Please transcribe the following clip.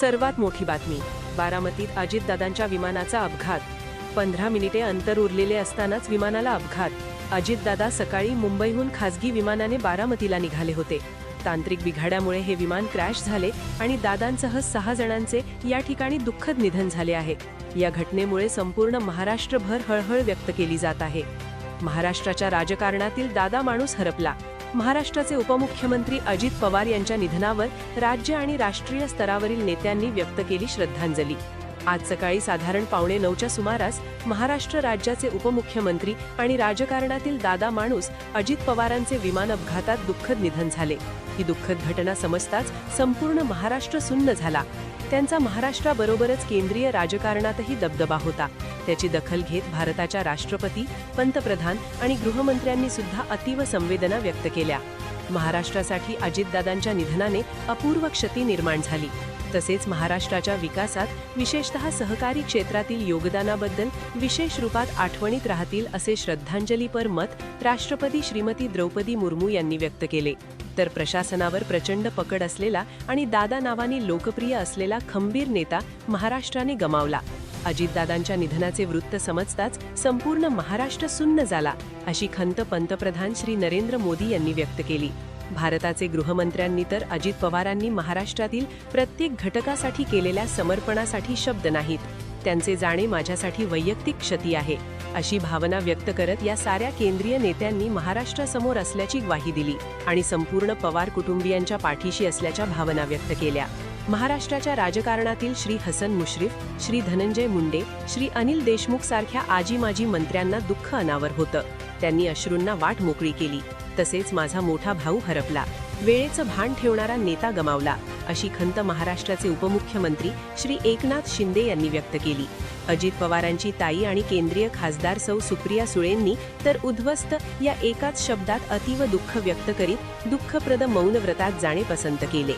सर्वात मोठी बातमी, बारामतीत अजितदादांच्या विमानाचा अपघात. 15 मिनिटे अंतर उरलेले असतानाच विमानाला अपघात. अजितदादा सकाळी मुंबईहून खासगी विमानाने बारामतीला निघाले होते. तांत्रिक बिघाडामुळे हे विमान क्रॅश झाले आणि दादांसह 6 जणांचे या ठिकाणी दुःखद निधन झाले आहे. या घटनेमुळे संपूर्ण महाराष्ट्रभर हळहळ व्यक्त केली जात आहे. महाराष्ट्राच्या राजकारणातील दादा माणूस हरपला. महाराष्ट्राचे उपमुख्यमंत्री अजित पवार यांच्या निधनावर राज्य आणि राष्ट्रीय स्तरावरील नेत्यांनी व्यक्त केली श्रद्धांजली. आज सकाळी साधारण 8:45च्या सुमारास महाराष्ट्र राज्याचे उपमुख्यमंत्री आणि राजकारणातील दादा माणूस अजित पवारांचे विमान अपघातात दुःखद निधन झाले. ही दुःखद घटना समजताच संपूर्ण महाराष्ट्र सुन्न झाला. त्यांचा महाराष्ट्राबरोबरच केंद्रीय राजकारणातही दबदबा होता. त्याची दखल घेत भारताच्या राष्ट्रपती, पंतप्रधान आणि गृहमंत्र्यांनी सुद्धा अतीव संवेदना व्यक्त केल्या. महाराष्ट्रासाठी अजितदादांच्या निधनाने अपूर्व क्षती निर्माण झाली. तसेच महाराष्ट्राच्या विकासात विशेषतः सहकारी क्षेत्रातील योगदानाबद्दल विशेष रूपात आठवणीत राहतील असे श्रद्धांजलीपर मत राष्ट्रपती श्रीमती द्रौपदी मुर्मू यांनी व्यक्त केले. तर प्रशासनावर प्रचंड पकड असलेला आणि दादा नावाने लोकप्रिय असलेला खंबीर नेता महाराष्ट्राने गमावला. अजितदादांच्या निधनाचे वृत्त समजताच संपूर्ण महाराष्ट्र सुन्न झाला, अशी खंत पंतप्रधान श्री नरेंद्र मोदी यांनी व्यक्त केली. भारताचे गृहमंत्र्यांनी तर अजित पवारांनी महाराष्ट्रातील प्रत्येक घटकासाठी केलेल्या समर्पणासाठी शब्द नाहीत. त्यांचे जाणे माझ्यासाठी वैयक्तिक क्षती आहे, अशी भावना व्यक्त करत या साऱ्या केंद्रीय नेत्यांनी महाराष्ट्रासमोर असल्याची ग्वाही दिली आणि संपूर्ण पवार कुटुंबियांच्या पाठीशी असल्याच्या भावना व्यक्त केल्या. महाराष्ट्राच्या राजकारणातील श्री हसन मुश्रीफ, श्री धनंजय मुंडे, श्री अनिल देशमुख सारख्या आजी माजी मंत्र्यांना दुःख अनावर होतं. त्यांनी अश्रूंना वाट मोकळी केली. तसेच माझा मोठा भाऊ हरपला, वेळेचं भान ठेवणारा नेता गमावला, अशी खंत महाराष्ट्राचे उपमुख्यमंत्री श्री एकनाथ शिंदे यांनी व्यक्त केली. अजित पवारांची ताई आणि केंद्रीय खासदार सौ सुप्रिया सुळेंनी तर उद्ध्वस्त या एकाच शब्दात अतीव दुःख व्यक्त करीत दुःखप्रद मौन व्रतात जाणे पसंत केले.